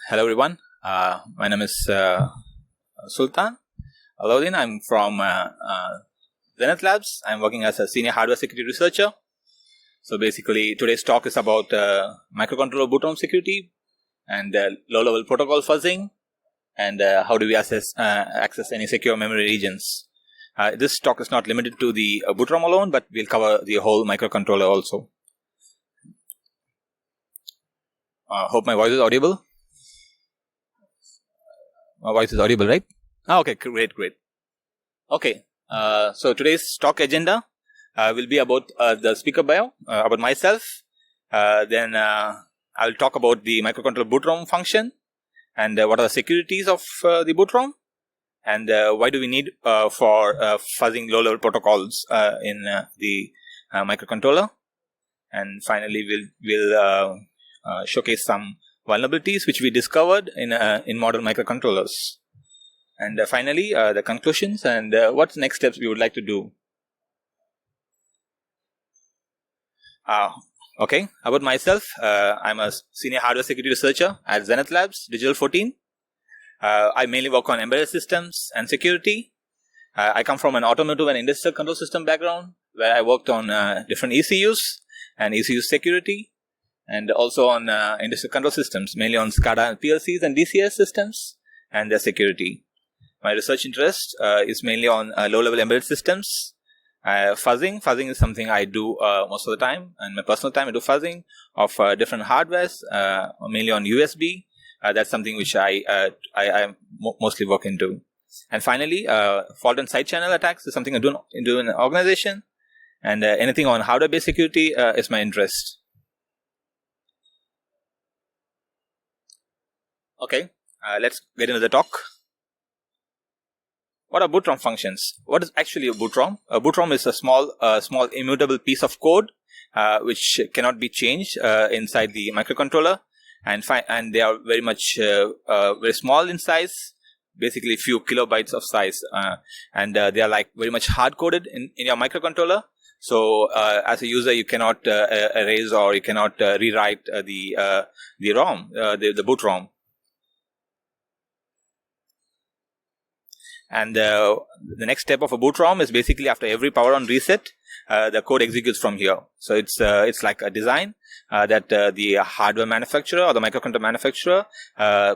Hello everyone, my name is Sulthan. Alaudee. I'm from Zenith Labs. I'm working as a senior hardware security researcher. So basically today's talk is about microcontroller BootROM security and low-level protocol fuzzing and how do we access any secure memory regions. This talk is not limited to the BootROM alone, but we'll cover the whole microcontroller also. Hope my voice is audible. My voice is audible, right? Okay, great. Okay, so today's talk agenda will be about the speaker bio, about myself. Then I'll talk about the microcontroller BootROM function and what are the securities of the BootROM and why do we need for fuzzing low-level protocols in the microcontroller. And finally, we'll showcase some vulnerabilities which we discovered in modern microcontrollers. And finally, the conclusions and what's next steps we would like to do. Okay, about myself, I'm a senior hardware security researcher at Zenith Labs, Digital 14. I mainly work on embedded systems and security. I come from an automotive and industrial control system background where I worked on different ECUs and ECU security, and also on industrial control systems, mainly on SCADA and PLCs and DCS systems and their security. My research interest is mainly on low-level embedded systems. Fuzzing is something I do most of the time. And my personal time I do fuzzing of different hardwares, mainly on USB. That's something which I mostly work into. And finally, fault and side channel attacks is something I do in an organization. And anything on hardware-based security is my interest. Okay, let's get into the talk. What are BootROM functions? What is actually a BootROM? A BootROM is a small immutable piece of code which cannot be changed inside the microcontroller, and they are very much very small in size, basically few kilobytes of size, and they are like very much hard coded in your microcontroller. So as a user, you cannot erase or you cannot rewrite the ROM, the BootROM. And the next step of a BootROM is basically after every power on reset, the code executes from here. So it's like a design that the hardware manufacturer or the microcontroller manufacturer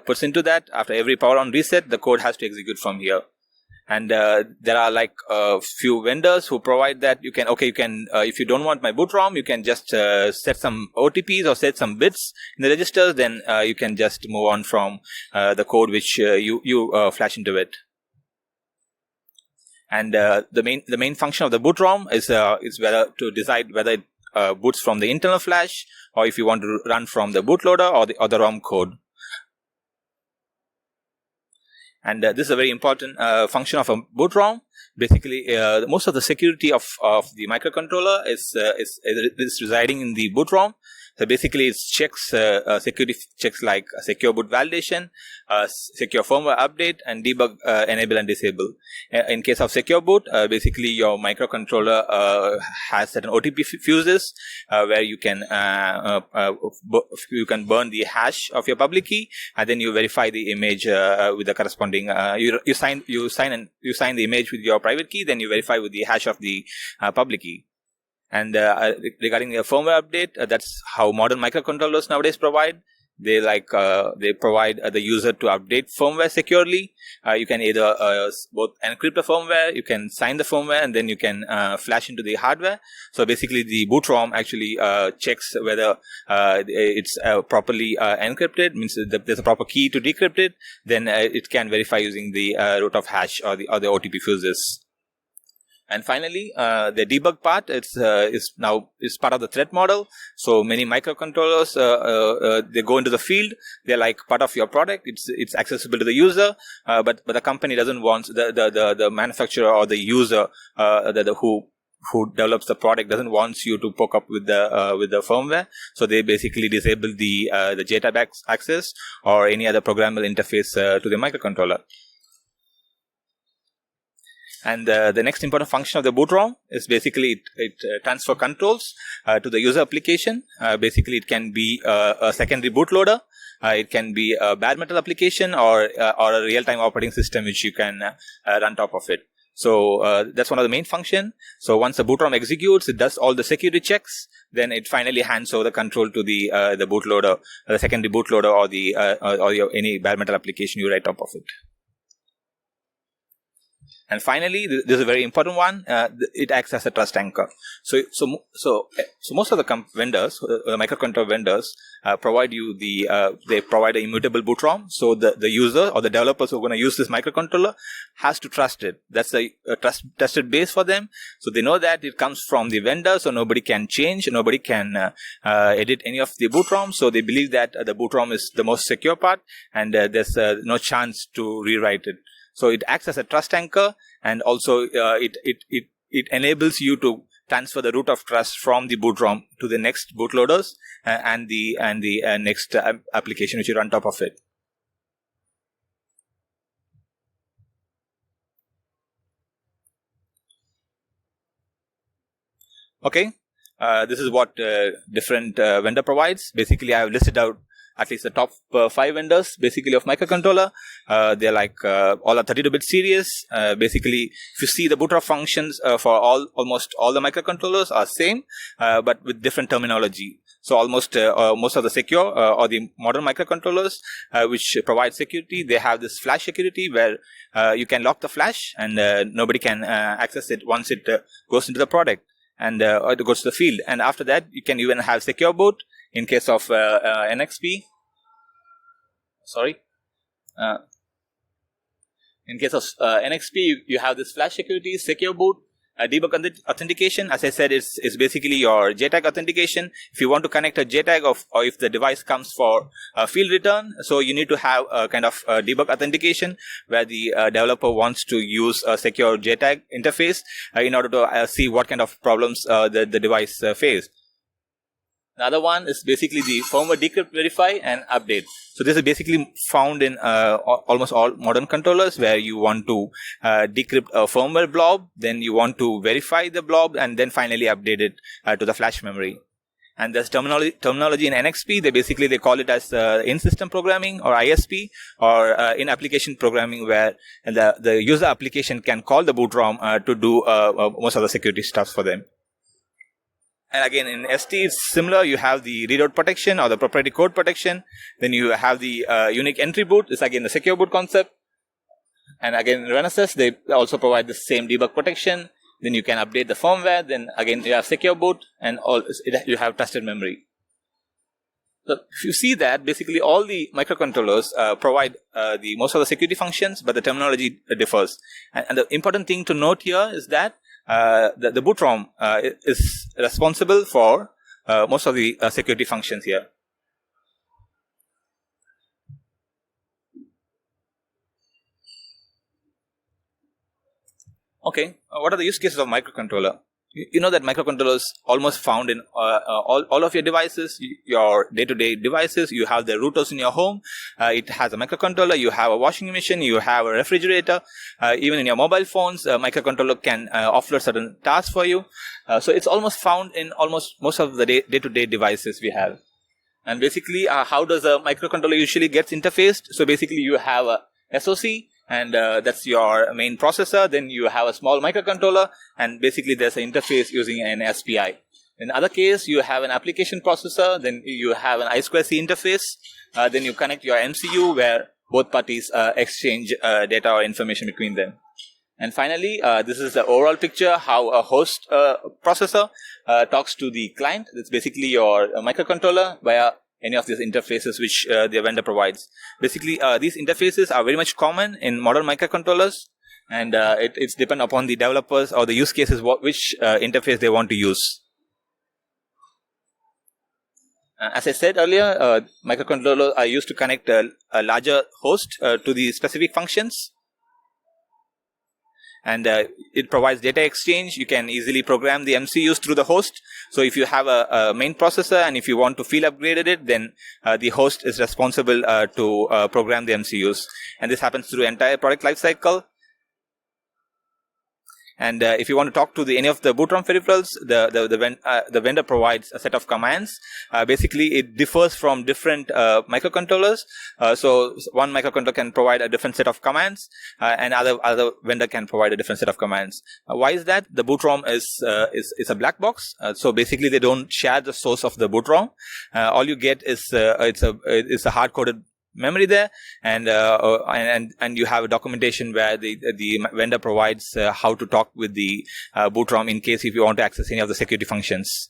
puts into that. After every power on reset, the code has to execute from here. And there are like a few vendors who provide that. You can if you don't want my BootROM, you can just set some OTPs or set some bits in the registers. Then you can just move on from the code which you flash into it. And the main function of the BootROM is whether to decide whether it boots from the internal flash or if you want to run from the bootloader or the ROM code. And this is a very important function of a BootROM. Basically, most of the security of the microcontroller is residing in the BootROM. So basically, it checks security checks like secure boot validation, secure firmware update, and debug enable and disable. In case of secure boot, basically your microcontroller has certain OTP fuses where you can burn the hash of your public key, and then you verify the image with the corresponding. You sign the image with your private key, then you verify with the hash of the public key. And regarding the firmware update, that's how modern microcontrollers nowadays provide. They provide the user to update firmware securely. You can either both encrypt the firmware, you can sign the firmware, and then you can flash into the hardware. So basically, the BootROM actually checks whether it's properly encrypted, means that there's a proper key to decrypt it. Then it can verify using the root of hash or the OTP fuses. And finally, the debug part is part of the threat model. So many microcontrollers they go into the field. They're like part of your product. It's accessible to the user, but the company doesn't want the manufacturer or the user who develops the product doesn't want you to poke up with the firmware. So they basically disable the JTAG access or any other programmable interface to the microcontroller. And the next important function of the BootROM is basically it transfer controls to the user application. Basically, it can be a secondary bootloader. It can be a bare metal application or a real-time operating system which you can run top of it. So that's one of the main function. So once the BootROM executes, it does all the security checks. Then it finally hands over the control to the bootloader, the secondary bootloader, or the any bare metal application you write top of it. And finally, this is a very important one. It acts as a trust anchor. So most of the vendors, the microcontroller vendors, provide you they provide an immutable BootROM. So the user or the developers who are going to use this microcontroller has to trust it. That's a trusted base for them. So they know that it comes from the vendor, so nobody can change, nobody can edit any of the BootROM. So they believe that the BootROM is the most secure part, and there's no chance to rewrite it. So it acts as a trust anchor, and also it enables you to transfer the root of trust from the BootROM to the next bootloaders and the next application which you run top of it. Okay, this is what different vendor provides. Basically, I have listed out at least the top 5 vendors basically of microcontroller. They're like all are 32-bit series. Basically, if you see the BootROM functions for almost all the microcontrollers are same, but with different terminology. So almost most of the secure or the modern microcontrollers which provide security, they have this flash security where you can lock the flash and nobody can access it once it goes into the product and or it goes to the field. And after that, you can even have secure boot. In case of NXP, in case of NXP, you have this flash security, secure boot, debug authentication. As I said, it's basically your JTAG authentication. If you want to connect a JTAG or if the device comes for field return, so you need to have a kind of debug authentication where the developer wants to use a secure JTAG interface in order to see what kind of problems the device faces. Another one is basically the firmware decrypt, verify, and update. So this is basically found in almost all modern controllers where you want to decrypt a firmware blob, then you want to verify the blob, and then finally update it to the flash memory. And there's terminology in NXP. They call it as in-system programming or ISP, or in-application programming, where the user application can call the BootROM to do most of the security stuff for them. And again, in ST, it's similar. You have the readout protection or the proprietary code protection. Then you have the unique entry boot. It's again the secure boot concept. And again, in Renesas, they also provide the same debug protection. Then you can update the firmware. Then again, you have secure boot, and you have trusted memory. So if you see that, basically all the microcontrollers provide the most of the security functions, but the terminology differs. And the important thing to note here is that the BootROM is responsible for most of the security functions here. Okay, what are the use cases of microcontroller? You know that microcontrollers almost found in all of your devices, your day-to-day devices. You have the routers in your home. It has a microcontroller. You have a washing machine. You have a refrigerator. Even in your mobile phones, a microcontroller can offload certain tasks for you. So it's almost found in almost most of the day-to-day devices we have. And basically, how does a microcontroller usually gets interfaced? So basically, you have a SoC. And that's your main processor. Then you have a small microcontroller, and basically there's an interface using an SPI. In other case, you have an application processor, then you have an I2C interface, then you connect your MCU where both parties exchange data or information between them. And finally, this is the overall picture how a host processor talks to the client. It's basically your microcontroller via any of these interfaces which the vendor provides. Basically, these interfaces are very much common in modern microcontrollers, and it's depend upon the developers or the use cases which interface they want to use. As I said earlier, microcontrollers are used to connect a larger host to the specific functions. And it provides data exchange. You can easily program the MCUs through the host. So if you have a main processor and if you want to field upgrade it, then the host is responsible to program the MCUs. And this happens through entire product lifecycle. And if you want to talk to any of the BootROM peripherals, the vendor provides a set of commands. Basically, it differs from different microcontrollers. So one microcontroller can provide a different set of commands, and other vendor can provide a different set of commands. Why is that? The BootROM is a black box. So basically, they don't share the source of the BootROM. All you get is it's a hard-coded memory there, and you have a documentation where the vendor provides how to talk with the BootROM in case if you want to access any of the security functions.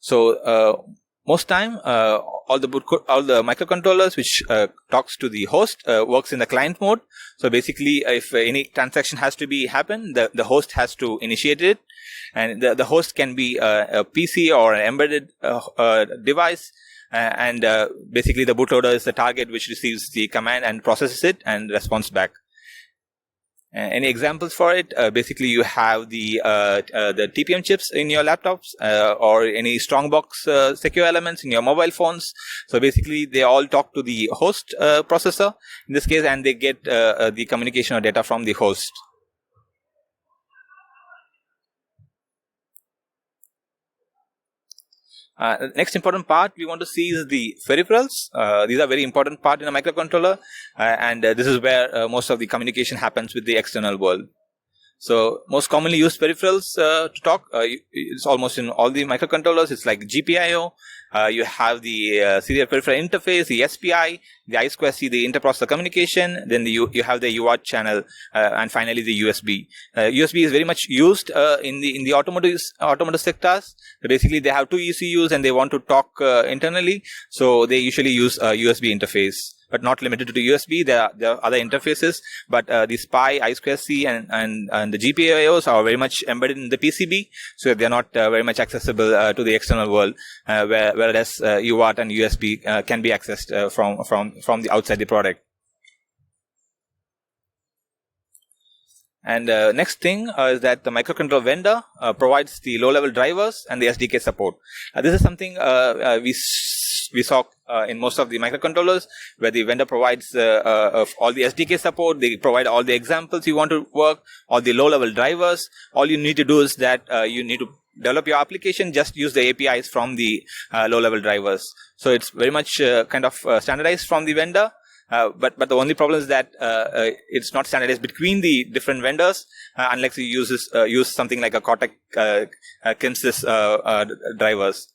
So most time all the microcontrollers which talks to the host works in the client mode. So basically, if any transaction has to be happen, the host has to initiate it, and the host can be a PC or an embedded device. And basically the bootloader is the target which receives the command and processes it and responds back. Any examples for it? Basically, you have the TPM chips in your laptops, or any strongbox secure elements in your mobile phones. So basically, they all talk to the host processor in this case, and they get the communication or data from the host. Next important part we want to see is the peripherals. These are very important part in a microcontroller, and this is where most of the communication happens with the external world. So most commonly used peripherals to talk, it's almost in all the microcontrollers. It's like GPIO. You have the serial peripheral interface, the SPI, the I2C, the interprocessor communication. Then you have the UART channel, and finally the USB. USB is very much used in the automotive sectors. So basically, they have two ECUs and they want to talk internally. So they usually use a USB interface, but not limited to USB. There are other interfaces, but the SPI, I2C, and the GPIOs are very much embedded in the PCB, so they are not very much accessible to the external world, whereas UART and USB can be accessed from the outside the product. And next thing is that the microcontroller vendor provides the low-level drivers and the SDK support. This is something we saw in most of the microcontrollers, where the vendor provides of all the SDK support. They provide all the examples you want to work, all the low-level drivers. All you need to do is that you need to develop your application, just use the APIs from the low-level drivers. So it's very much kind of standardized from the vendor. But the only problem is that it's not standardized between the different vendors, unless you use something like a Cortex Kinsys drivers.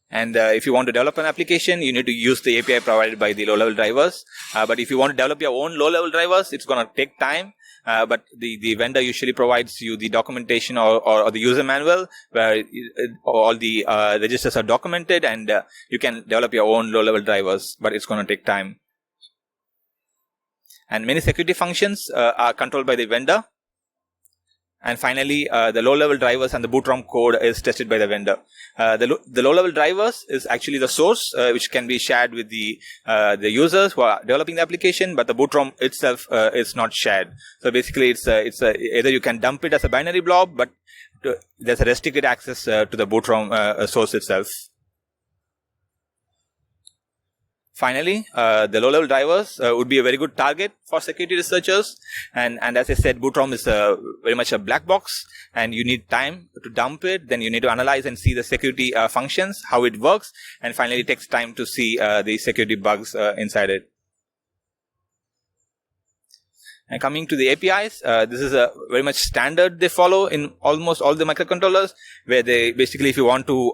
And if you want to develop an application, you need to use the API provided by the low-level drivers. But if you want to develop your own low-level drivers, it's going to take time. But the vendor usually provides you the documentation or the user manual, where all the registers are documented, and you can develop your own low-level drivers, but it's going to take time. And many security functions are controlled by the vendor. And finally, the low-level drivers and the BootROM code is tested by the vendor. The low-level drivers is actually the source, which can be shared with the users who are developing the application, but the BootROM itself is not shared. So basically, it's either you can dump it as a binary blob, but there's a restricted access to the BootROM source itself. Finally, the low-level drivers would be a very good target for security researchers. And as I said, BootROM is very much a black box, and you need time to dump it. Then you need to analyze and see the security functions, how it works. And finally, it takes time to see the security bugs inside it. And coming to the APIs, this is a very much standard they follow in almost all the microcontrollers, where they basically, if you want to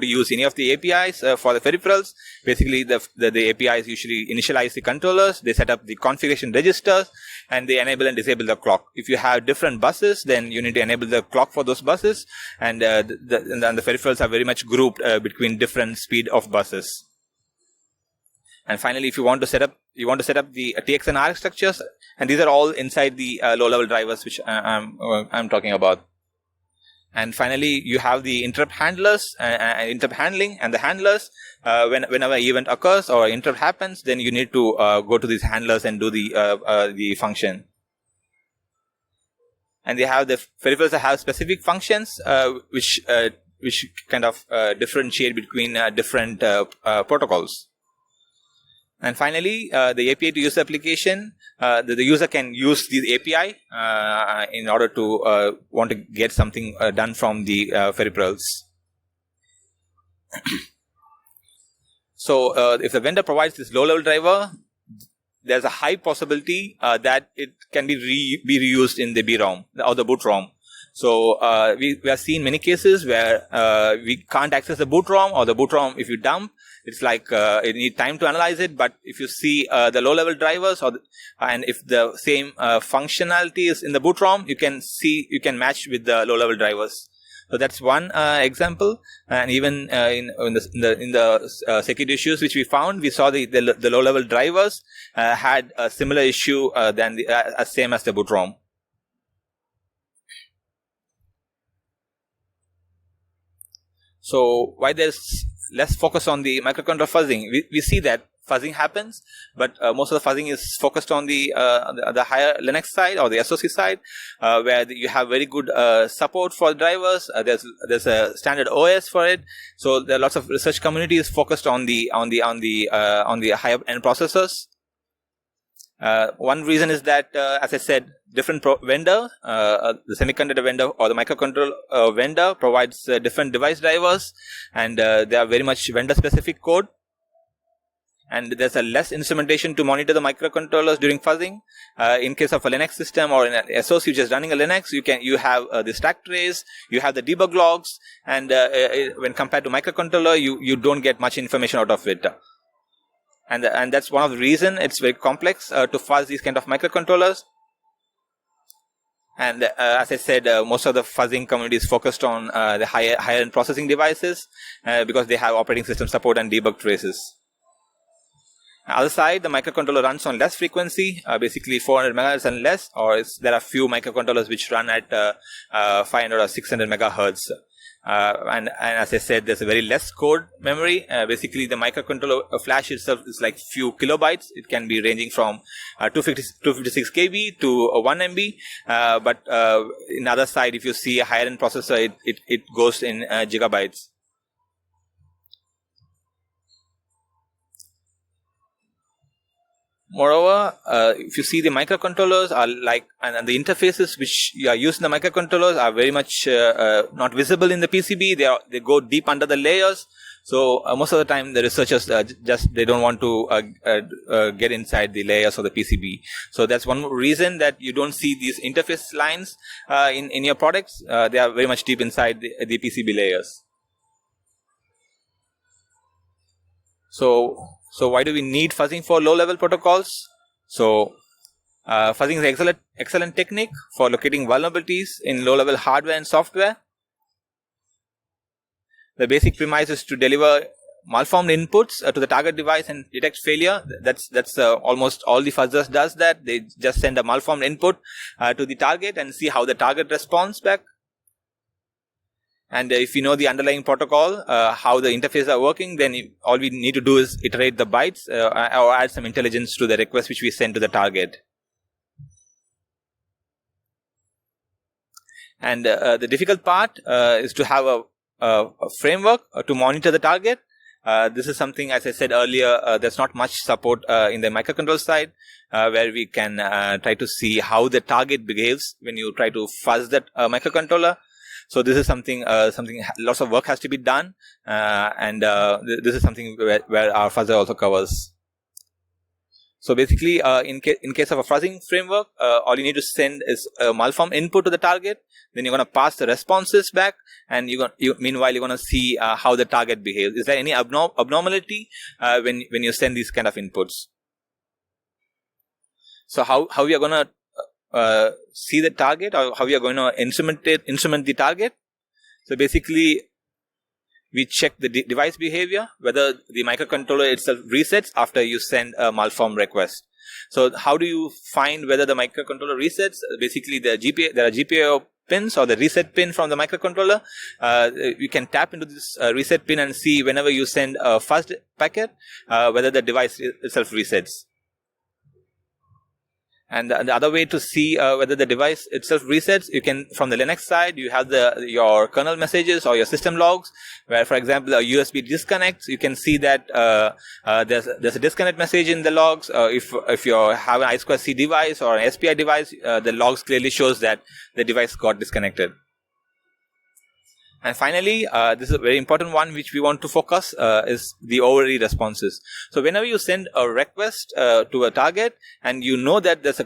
use any of the APIs for the peripherals, basically the APIs usually initialize the controllers, they set up the configuration registers, and they enable and disable the clock. If you have different buses, then you need to enable the clock for those buses, and the peripherals are very much grouped between different speed of buses. And finally, if you want to set up the TX and RX structures, and these are all inside the low-level drivers, which I'm talking about. And finally, you have the interrupt handlers, interrupt handling, and the handlers. Whenever an event occurs or interrupt happens, then you need to go to these handlers and do the function. And they have the peripherals that have specific functions, which kind of differentiate between different protocols. And finally, the API to user application, the user can use the API in order to want to get something done from the peripherals. So if the vendor provides this low-level driver, there's a high possibility that it can be reused in the BROM or the BootROM. So we have seen many cases where we can't access the BootROM, or the BootROM, if you dump, it's like you need time to analyze it. But if you see the low-level drivers, and if the same functionality is in the BootROM, you can match with the low-level drivers. So that's one example. And even in the security issues which we found, we saw the low-level drivers had a similar issue than same as the BootROM. So why there's less focus on the microcontroller fuzzing? We see that fuzzing happens, but most of the fuzzing is focused on the higher Linux side or the SoC side, where you have very good support for drivers. There's a standard OS for it. So there are lots of research communities focused on the higher end processors. One reason is that, as I said, different vendor, the semiconductor vendor or the microcontroller vendor provides different device drivers, and they are very much vendor-specific code. And there's a less instrumentation to monitor the microcontrollers during fuzzing. In case of a Linux system or an SoC which is running a Linux, you have the stack trace, you have the debug logs, and when compared to microcontroller, you don't get much information out of it. And that's one of the reasons it's very complex to fuzz these kind of microcontrollers. And as I said, most of the fuzzing community is focused on the higher end processing devices because they have operating system support and debug traces. On the other side, the microcontroller runs on less frequency, basically 400 megahertz and less, or there are few microcontrollers which run at 500 or 600 megahertz. And as I said, there's a very less code memory. Basically, the microcontroller flash itself is like few kilobytes. It can be ranging from 256 KB to 1 MB. But in the other side, if you see a higher end processor, it goes in gigabytes. Moreover, if you see the microcontrollers are like, and the interfaces which are used in the microcontrollers are very much not visible in the PCB. They go deep under the layers. So most of the time, the researchers they don't want to get inside the layers of the PCB. So that's one reason that you don't see these interface lines in your products. They are very much deep inside the PCB layers. So why do we need fuzzing for low-level protocols? So fuzzing is an excellent technique for locating vulnerabilities in low-level hardware and software. The basic premise is to deliver malformed inputs to the target device and detect failure. That's almost all the fuzzers does that. They just send a malformed input to the target and see how the target responds back. And if you know the underlying protocol, how the interfaces are working, then all we need to do is iterate the bytes or add some intelligence to the request which we send to the target. And the difficult part is to have a framework to monitor the target. This is something, as I said earlier, there's not much support in the microcontroller side, where we can try to see how the target behaves when you try to fuzz that microcontroller. So this is something lots of work has to be done, and this is something where our fuzzer also covers. So basically, in case of a fuzzing framework, all you need to send is a malform input to the target. Then you're going to pass the responses back, and meanwhile you're going to see how the target behaves. Is there any abnormality when you send these kind of inputs? So how we are going to see the target, or how we are going to instrument the target? So basically, we check the device behavior, whether the microcontroller itself resets after you send a malform request. So how do you find whether the microcontroller resets? Basically, there are GPIO pins or the reset pin from the microcontroller. You can tap into this reset pin and see whenever you send a fuzzed packet, whether the device itself resets. And the other way to see whether the device itself resets, you can, from the Linux side, you have your kernel messages or your system logs, where, for example, a USB disconnects. You can see that there's a disconnect message in the logs. If you have an I2C device or an SPI device, the logs clearly shows that the device got disconnected. And finally, this is a very important one which we want to focus, is the overread responses. So whenever you send a request to a target and you know that there's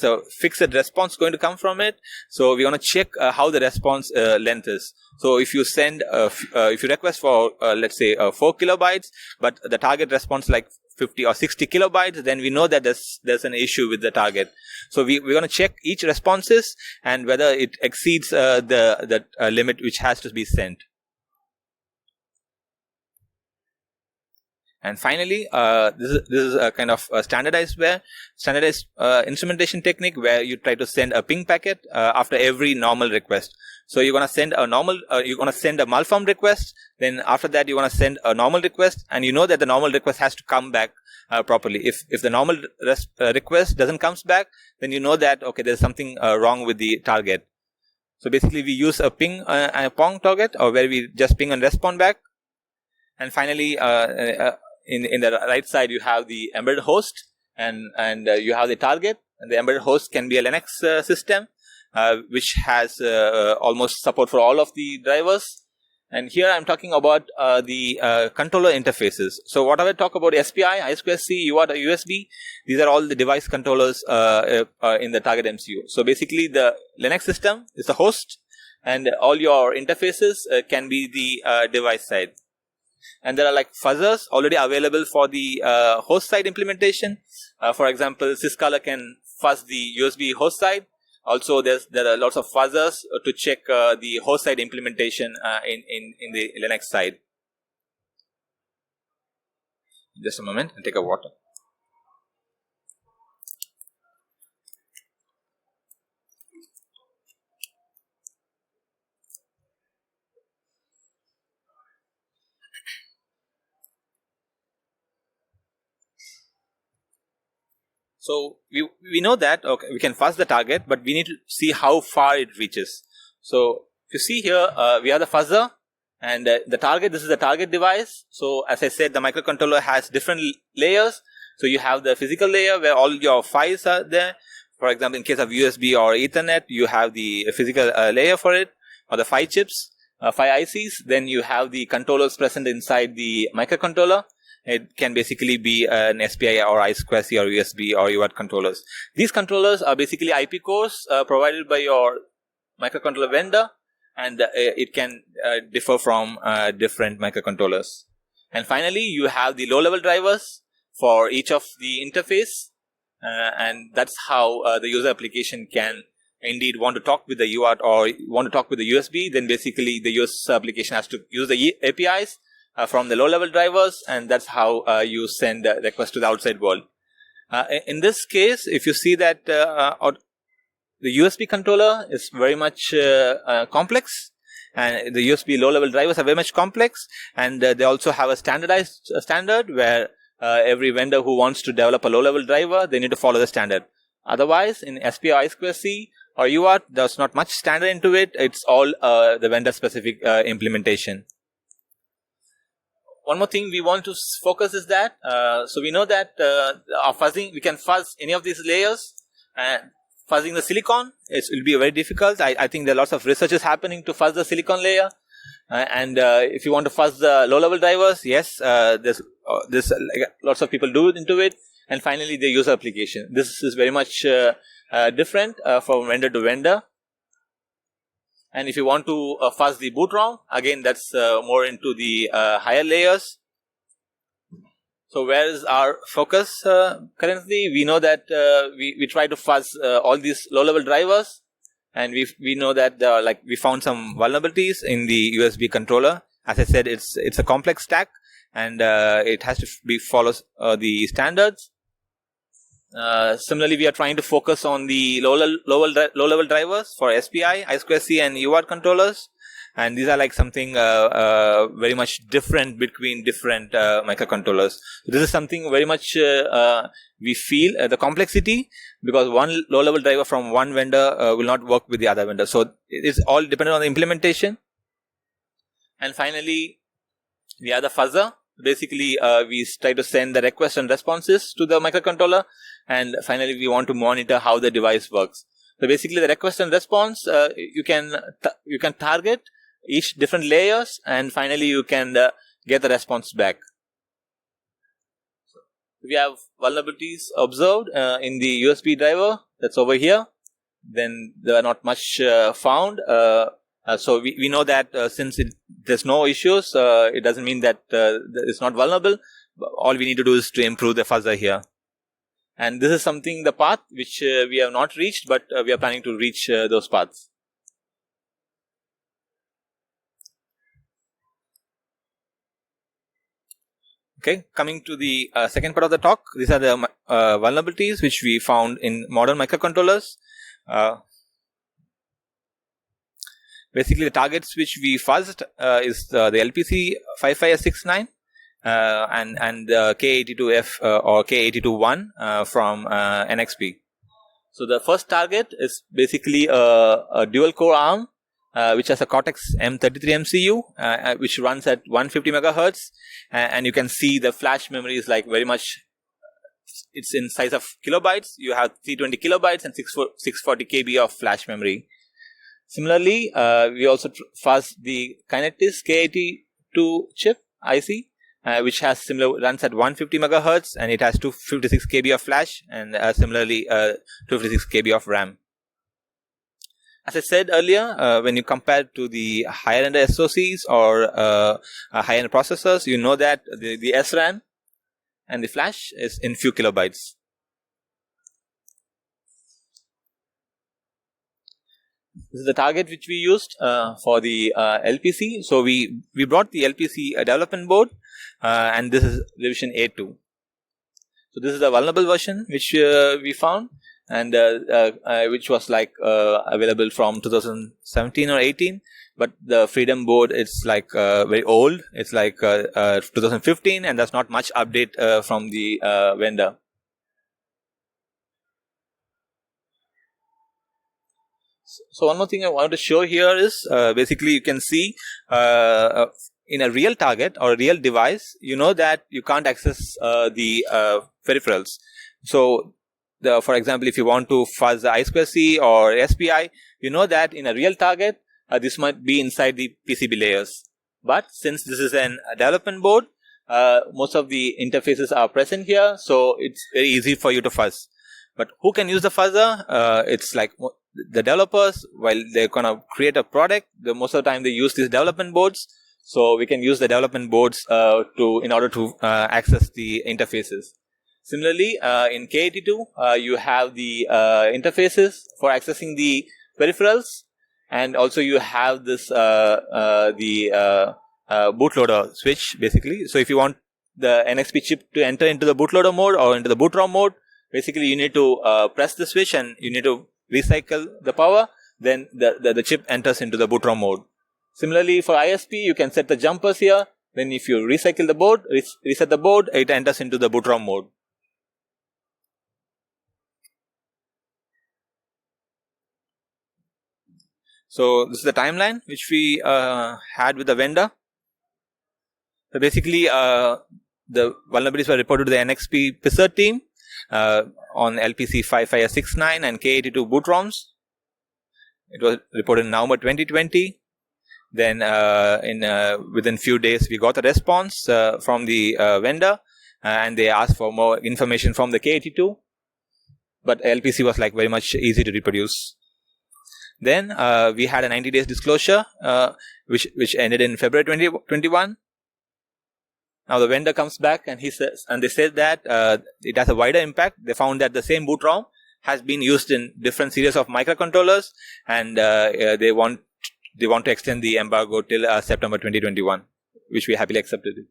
a fixed response going to come from it, so we want to check how the response length is. So if you send, if you request for, let's say, 4 kilobytes, but the target response like 50 or 60 kilobytes, then we know that there's an issue with the target. So we're going to check each responses and whether it exceeds the limit which has to be sent. And finally, this is a kind of a standardized instrumentation technique where you try to send a ping packet after every normal request. So you're going to send a malformed request. Then after that, you're going to send a normal request, and you know that the normal request has to come back properly. If the normal request doesn't comes back, then you know that, okay, there's something wrong with the target. So basically, we use a ping and a pong target, or where we just ping and respond back. And finally, in the right side, you have the embedded host, and you have the target. And the embedded host can be a Linux system, which has almost support for all of the drivers. And here I'm talking about the controller interfaces. So whatever I talk about SPI, I2C, UART, or USB, these are all the device controllers in the target MCU. So basically, the Linux system is the host, and all your interfaces can be the device side. And there are like fuzzers already available for the host side implementation. For example, Syscaler can fuzz the USB host side. Also, there are lots of fuzzers to check the host side implementation in the Linux side. Just a moment, I'll take a water. So we know that, okay, we can fuzz the target, but we need to see how far it reaches. So if you see here, we have the fuzzer and the target. This is the target device. So as I said, the microcontroller has different layers. So you have the physical layer where all your files are there. For example, in case of USB or Ethernet, you have the physical layer for it, or the 5 chips, 5 ICs. Then you have the controllers present inside the microcontroller. It can basically be an SPI or I2C or USB or UART controllers. These controllers are basically IP cores provided by your microcontroller vendor, and it can differ from different microcontrollers. And finally, you have the low-level drivers for each of the interface, and that's how the user application can indeed want to talk with the UART or want to talk with the USB. Then basically, the user application has to use the APIs from the low-level drivers, and that's how you send requests to the outside world. In this case, if you see that the USB controller is very much complex, and the USB low-level drivers are very much complex, and they also have a standardized standard where every vendor who wants to develop a low-level driver, they need to follow the standard. Otherwise, in SPI, I2C, or UART, there's not much standard into it. It's all the vendor-specific implementation. One more thing we want to focus is that, so we know that our fuzzing, we can fuzz any of these layers, and fuzzing the silicon, it will be very difficult. I think there are lots of researches happening to fuzz the silicon layer. And if you want to fuzz the low-level drivers, yes, there's lots of people do into it. And finally, the user application. This is very much different from vendor to vendor. And if you want to fuzz the BootROM, again, that's more into the higher layers. So where is our focus currently? We know that we try to fuzz all these low-level drivers, and we know that we found some vulnerabilities in the USB controller. As I said, it's a complex stack, and it has to follows the standards. Similarly, we are trying to focus on the low-level drivers for SPI, I2C, and UART controllers, and these are like something very much different between different microcontrollers. So this is something very much we feel the complexity because one low-level driver from one vendor will not work with the other vendor. So it's all dependent on the implementation. And finally, we have the fuzzer. Basically, we try to send the requests and responses to the microcontroller, and finally, we want to monitor how the device works. So basically, the request and response, you can target each different layers, and finally, you can get the response back. We have vulnerabilities observed in the USB driver that's over here. Then there are not much found. So we know that since there's no issues, it doesn't mean that it's not vulnerable. All we need to do is to improve the fuzzer here. And this is something, the path which we have not reached, but we are planning to reach those paths. Okay, coming to the second part of the talk, these are the vulnerabilities which we found in modern microcontrollers. Basically, the targets which we fuzzed is the LPC 5569 and the K82F or K82-1 from NXP. So the first target is basically a dual core ARM which has a Cortex M33 MCU which runs at 150 megahertz, and you can see the flash memory is like very much, it's in size of kilobytes. You have 320 kilobytes and 640 KB of flash memory. Similarly, we also fuzz the Kinetis K82 chip IC, which has runs at 150 megahertz, and it has 256 KB of flash, and similarly 256 KB of RAM. As I said earlier, when you compare to the higher end SoCs or high end processors, you know that the SRAM and the flash is in few kilobytes. This is the target which we used for the LPC. So we brought the LPC development board, and this is revision A2. So this is the vulnerable version which we found, and which was like available from 2017 or 18. But the Freedom board, it's like very old. It's like 2015, and there's not much update from the vendor. So one more thing I wanted to show here is basically you can see in a real target or a real device, you know that you can't access the peripherals. So for example, if you want to fuzz the I2C or SPI, you know that in a real target, this might be inside the PCB layers. But since this is a development board, most of the interfaces are present here, so it's very easy for you to fuzz. But who can use the fuzzer? It's like the developers, while they're going to create a product, most of the time they use these development boards. So we can use the development boards in order to access the interfaces. Similarly, in K82, you have the interfaces for accessing the peripherals, and also you have this the bootloader switch basically. So if you want the NXP chip to enter into the bootloader mode or into the BootROM mode, basically you need to press the switch and you need to recycle the power, then the chip enters into the BootROM mode. Similarly, for ISP, you can set the jumpers here. Then if you recycle the board, reset the board, it enters into the BootROM mode. So this is the timeline which we had with the vendor. So basically, the vulnerabilities were reported to the NXP PISR team on LPC 5569 and K82 BootROMs. It was reported in November 2020. Then within few days, we got a response from the vendor, and they asked for more information from the K82. But LPC was like very much easy to reproduce. Then we had a 90 days disclosure, which ended in February 2021. Now the vendor comes back and they said that it has a wider impact. They found that the same BootROM has been used in different series of microcontrollers, and they want to extend the embargo till September 2021, which we happily accepted.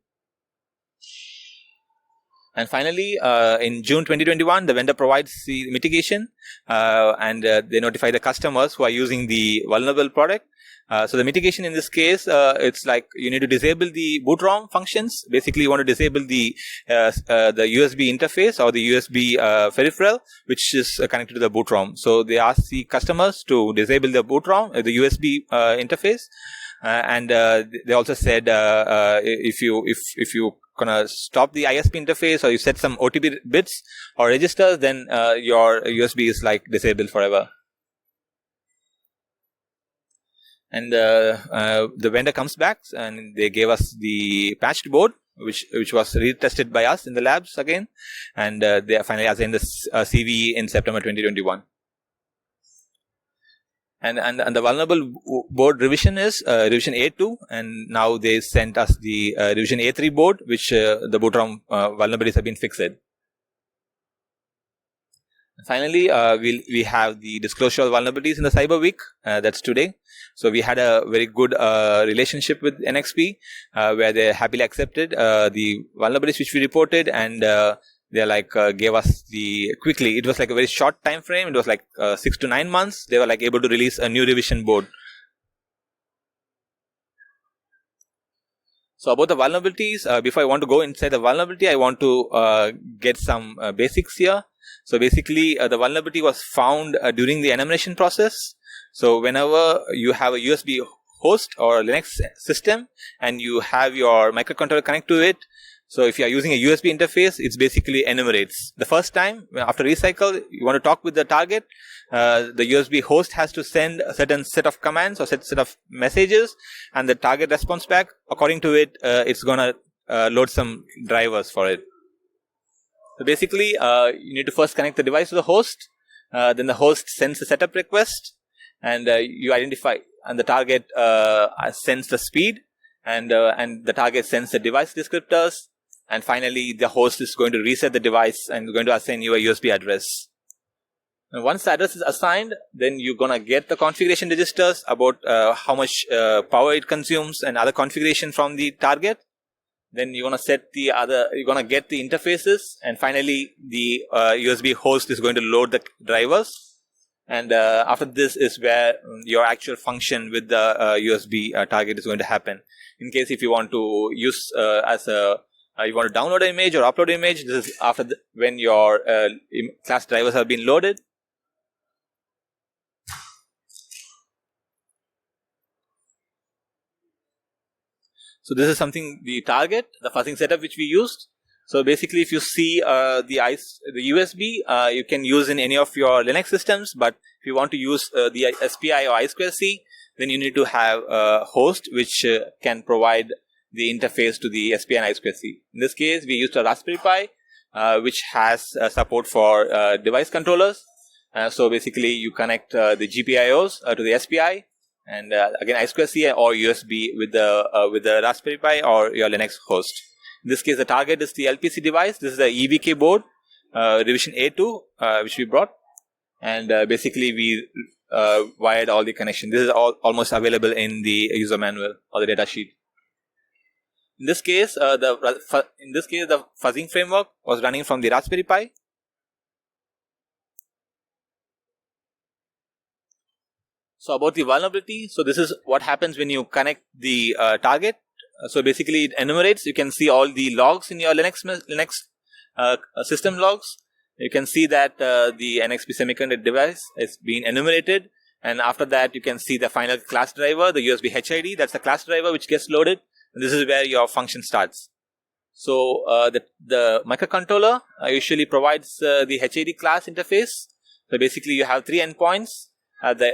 And finally, in June 2021, the vendor provides the mitigation and they notify the customers who are using the vulnerable product. So the mitigation in this case, it's like you need to disable the BootROM functions. Basically, you want to disable the USB interface or the USB peripheral, which is connected to the BootROM. So they ask the customers to disable the BootROM, the USB interface. And they also said if you gonna stop the ISP interface or you set some OTP bits or registers, then your USB is like disabled forever. And the vendor comes back and they gave us the patched board, which was retested by us in the labs again, and they finally assigned the CVE in September 2021. And the vulnerable board revision is revision A2, and now they sent us the revision A3 board, which the BootROM vulnerabilities have been fixed. Finally, we have the disclosure of vulnerabilities in the Cyber Week. That's today. So we had a very good relationship with NXP, where they happily accepted the vulnerabilities which we reported, and they gave us quickly. It was like a very short time frame. It was like 6 to 9 months. They were able to release a new revision board. So about the vulnerabilities, before I want to go inside the vulnerability, I want to get some basics here. So basically, the vulnerability was found during the enumeration process. So whenever you have a USB host or Linux system and you have your microcontroller connect to it, so if you are using a USB interface, it's basically enumerates. The first time after recycle, you want to talk with the target, the USB host has to send a certain set of commands or set of messages, and the target responds back. According to it, it's going to load some drivers for it. So basically, you need to first connect the device to the host. Then the host sends a setup request, and you identify, and the target sends the speed, and the target sends the device descriptors. And finally, the host is going to reset the device and going to assign you a USB address. And once the address is assigned, then you're going to get the configuration registers about how much power it consumes and other configuration from the target. Then you're going to you're going to get the interfaces. And finally, the USB host is going to load the drivers. And after this is where your actual function with the USB target is going to happen. In case if you want to use you want to download an image or upload an image, this is after when your class drivers have been loaded. So this is something, the target, the fuzzing setup which we used. So basically, if you see the USB, you can use in any of your Linux systems. But if you want to use the SPI or I2C, then you need to have a host which can provide the interface to the SPI and I2C. In this case, we used a Raspberry Pi, which has support for device controllers. So basically, you connect the GPIOs to the SPI, and again I2C or USB with the Raspberry Pi or your Linux host. In this case, the target is the LPC device. This is the EVK board, revision A2, which we brought, and basically we wired all the connection. This is almost available in the user manual or the data sheet. In this case, the fuzzing framework was running from the Raspberry Pi. So about the vulnerability, so this is what happens when you connect the target. So basically, it enumerates. You can see all the logs in your Linux system logs. You can see that the NXP semiconductor device is being enumerated, and after that, you can see the final class driver, the USB HID. That's the class driver which gets loaded. And this is where your function starts. So the microcontroller usually provides the HID class interface. So basically, you have 3 endpoints. The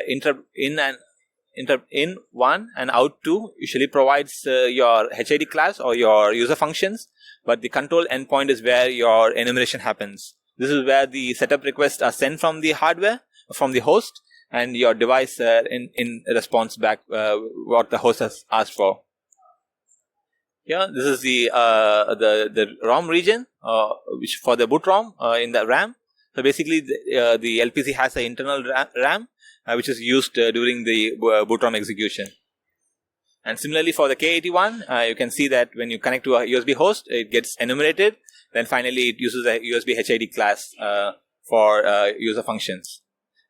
interrupt in 1 and out 2 usually provides your HID class or your user functions, but the control endpoint is where your enumeration happens. This is where the setup requests are sent from the hardware, from the host, and your device in response back what the host has asked for. Here, this is the ROM region, which for the BootROM in the RAM. So basically, the LPC has an internal RAM, which is used during the BootROM execution. And similarly for the K81, you can see that when you connect to a USB host, it gets enumerated. Then finally, it uses a USB HID class for user functions.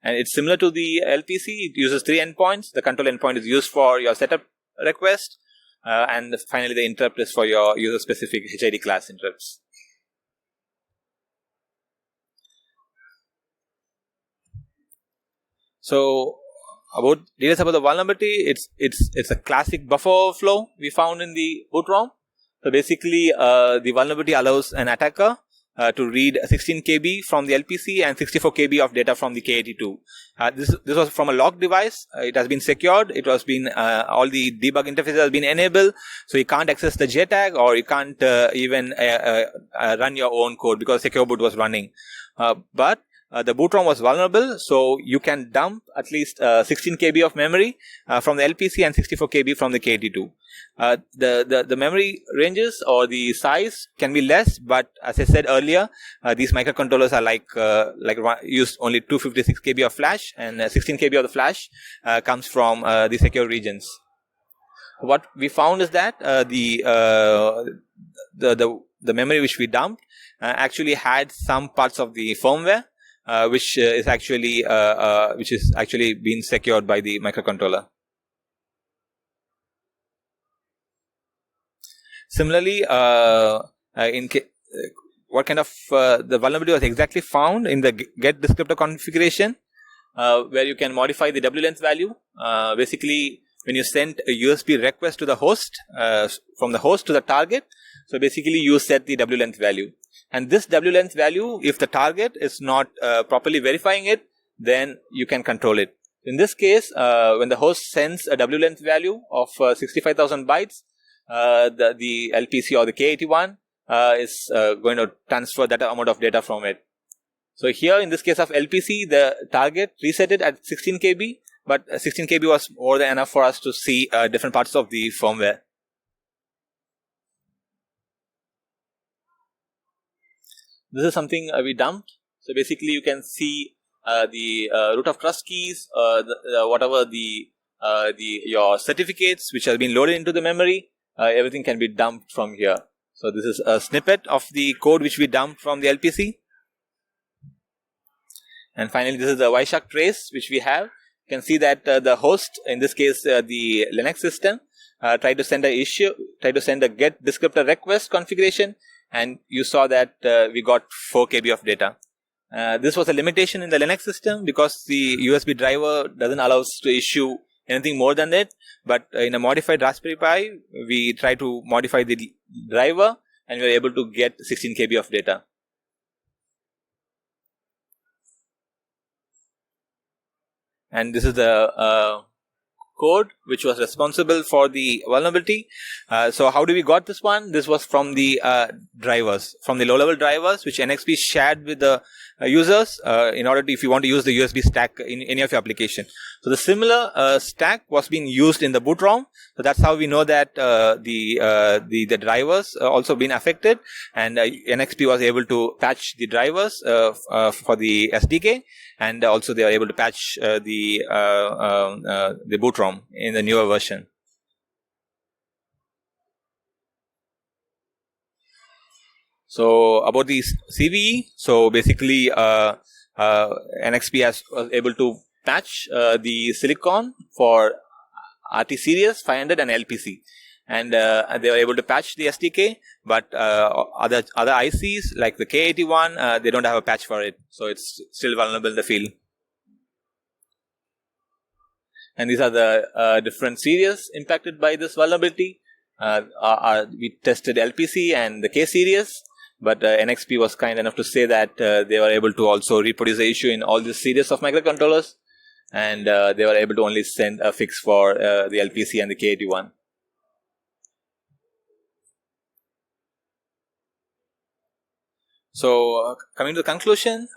And it's similar to the LPC. It uses 3 endpoints. The control endpoint is used for your setup request. And finally, the interrupt is for your user-specific HID class interrupts. So, details about the vulnerability, it's a classic buffer overflow we found in the BootROM. So basically, the vulnerability allows an attacker to read 16 KB from the LPC and 64 KB of data from the K82. This was from a locked device. It has been secured. It was been all the debug interfaces has been enabled, so you can't access the JTAG or you can't even run your own code because Secure Boot was running. But the BootROM was vulnerable, so you can dump at least 16 KB of memory from the LPC and 64 KB from the K82. The memory ranges or the size can be less, but as I said earlier, these microcontrollers are like use only 256 KB of flash, and 16 KB of the flash comes from the secure regions. What we found is that the memory which we dumped actually had some parts of the firmware which is actually being secured by the microcontroller. Similarly, what kind of the vulnerability was exactly found in the get descriptor configuration, where you can modify the W length value. Basically, when you send a USB request to the host, from the host to the target, so basically you set the W length value. And this W length value, if the target is not properly verifying it, then you can control it. In this case, when the host sends a W length value of 65,000 bytes, the LPC or the K81 is going to transfer that amount of data from it. So here, in this case of LPC, the target reset it at 16 KB, but 16 KB was more than enough for us to see different parts of the firmware. This is something we dumped. So basically, you can see the root of trust keys, whatever your certificates which have been loaded into the memory. Everything can be dumped from here. So this is a snippet of the code which we dumped from the LPC. And finally, this is the Wireshark trace which we have. You can see that the host, in this case the Linux system, tried to send a get descriptor request configuration, and you saw that we got 4 KB of data. This was a limitation in the Linux system because the USB driver doesn't allow us to issue anything more than that. But in a modified Raspberry Pi, we try to modify the driver and we are able to get 16 KB of data. And this is the code which was responsible for the vulnerability. So how do we got this one? This was from the drivers, from the low-level drivers which NXP shared with the users in order to, if you want to use the USB stack in any of your application. So the similar stack was being used in the BootROM. So that's how we know that the drivers also been affected, and NXP was able to patch the drivers for the SDK, and also they are able to patch the BootROM in the newer version. So about the CVE, so basically NXP was able to patch the silicon for RT Series 500 and LPC, and they were able to patch the SDK, but other ICs like the K81, they don't have a patch for it, so it's still vulnerable in the field. And these are the different series impacted by this vulnerability. We tested LPC and the K series, but NXP was kind enough to say that they were able to also reproduce the issue in all the series of microcontrollers, and they were able to only send a fix for the LPC and the K81. So coming to the conclusion,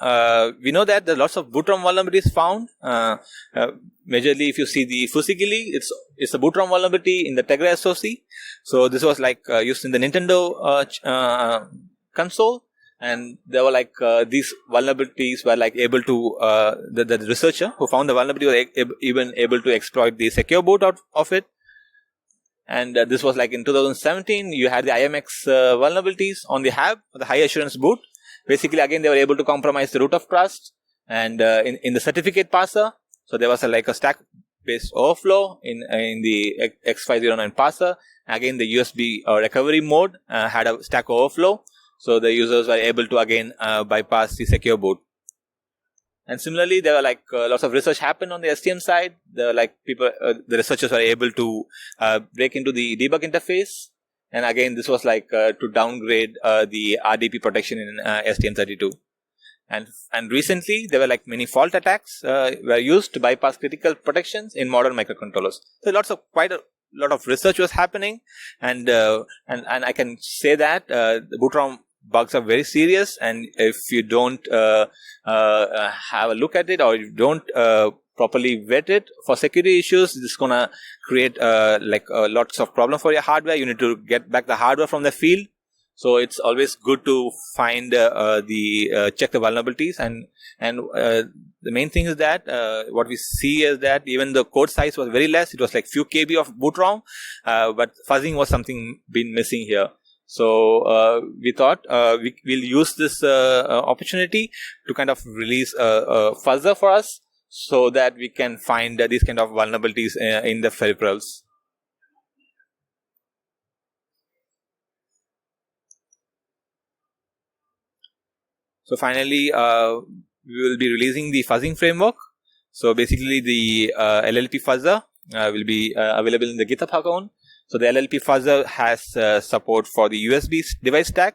we know that there are lots of BootROM vulnerabilities found. Majorly, if you see the physically, it's a BootROM vulnerability in the Tegra SoC. So this was like used in the Nintendo console, and there were like these vulnerabilities were like able to the researcher who found the vulnerability was even able to exploit the secure boot out of it. And this was like in 2017, you had the IMX vulnerabilities on the HAB, the high assurance boot. Basically, again, they were able to compromise the root of trust. And in the certificate parser, so there was like a stack-based overflow in the X509 parser. Again, the USB recovery mode had a stack overflow. So the users were able to again bypass the secure boot. And similarly, there were like lots of research happened on the STM side. The researchers were able to break into the debug interface. And again, this was like to downgrade the RDP protection in STM32. And recently, there were like many fault attacks were used to bypass critical protections in modern microcontrollers. So quite a lot of research was happening, and I can say that the BootROM bugs are very serious, and if you don't have a look at it, or you don't properly vet it for security issues, this is gonna create lots of problem for your hardware. You need to get back the hardware from the field. So it's always good to find check the vulnerabilities, and the main thing is that what we see is that even the code size was very less. It was like few KB of BootROM, but fuzzing was something been missing here. So we thought we'll use this opportunity to kind of release a fuzzer for us, so that we can find these kind of vulnerabilities in the peripherals. So finally, we will be releasing the fuzzing framework. So basically, the LLP fuzzer will be available in the GitHub account. So the LLP fuzzer has support for the USB device stack,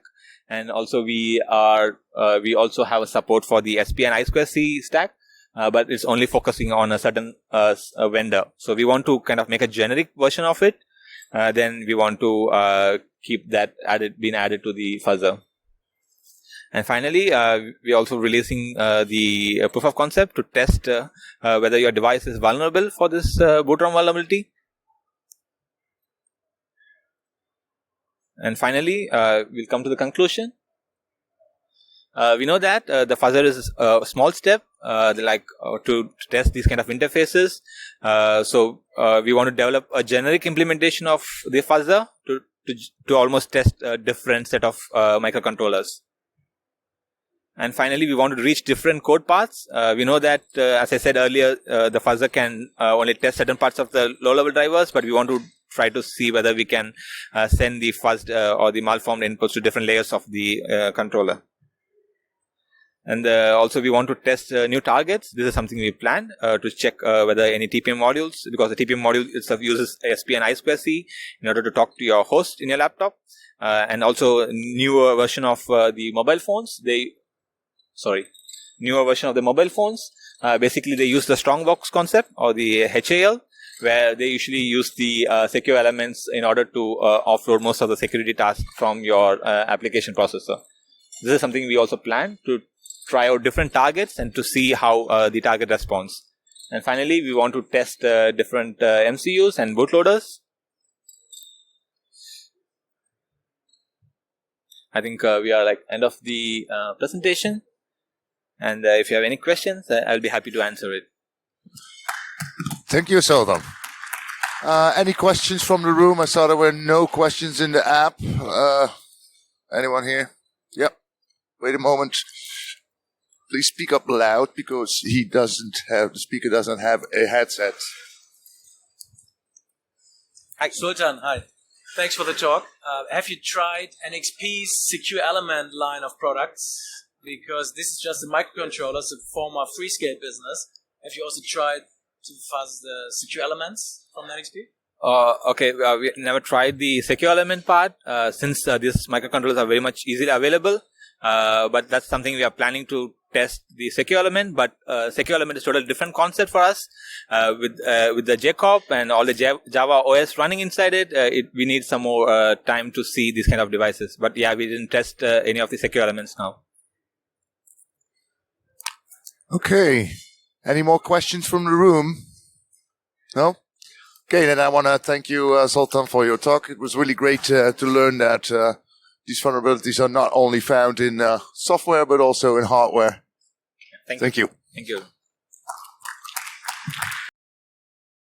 and also we also have a support for the SP and I2C stack, but it's only focusing on a certain vendor. So we want to kind of make a generic version of it. Then we want to keep that being added to the fuzzer. And finally, we're also releasing the proof of concept to test whether your device is vulnerable for this BootROM vulnerability. And finally, we'll come to the conclusion. We know that the fuzzer is a small step to test these kind of interfaces. So we want to develop a generic implementation of the fuzzer to almost test a different set of microcontrollers. And finally, we want to reach different code paths. We know that, as I said earlier, the fuzzer can only test certain parts of the low-level drivers, but we want to try to see whether we can send the fuzzed or the malformed inputs to different layers of the controller. And also, we want to test new targets. This is something we planned to check whether any TPM modules, because the TPM module itself uses SP and I2C in order to talk to your host in your laptop. And also, newer version of the mobile phones. Newer version of the mobile phones. Basically, they use the Strongbox concept or the HAL, where they usually use the secure elements in order to offload most of the security tasks from your application processor. This is something we also plan to try out different targets and to see how the target responds. And finally, we want to test different MCUs and bootloaders. I think we are end of the presentation. And if you have any questions, I'll be happy to answer it. Thank you, Sulthan. Any questions from the room? I saw there were no questions in the app. Anyone here? Yep. Wait a moment. Please speak up loud because the speaker doesn't have a headset. Hi, Sulthan. Hi. Thanks for the talk. Have you tried NXP's secure element line of products? Because this is just a microcontroller, it's a former Freescale business. Have you also tried to fuzz the secure elements from NXP? Okay, we never tried the secure element part since these microcontrollers are very much easily available. But that's something we are planning to test the secure element. But secure element is totally different concept for us. With the JCOP and all the Java OS running inside it, we need some more time to see these kind of devices. But yeah, we didn't test any of the secure elements now. Okay. Any more questions from the room? No? Okay, then I want to thank you, Sulthan, for your talk. It was really great to learn that these vulnerabilities are not only found in software, but also in hardware. Thank you. Thank you. Thank you.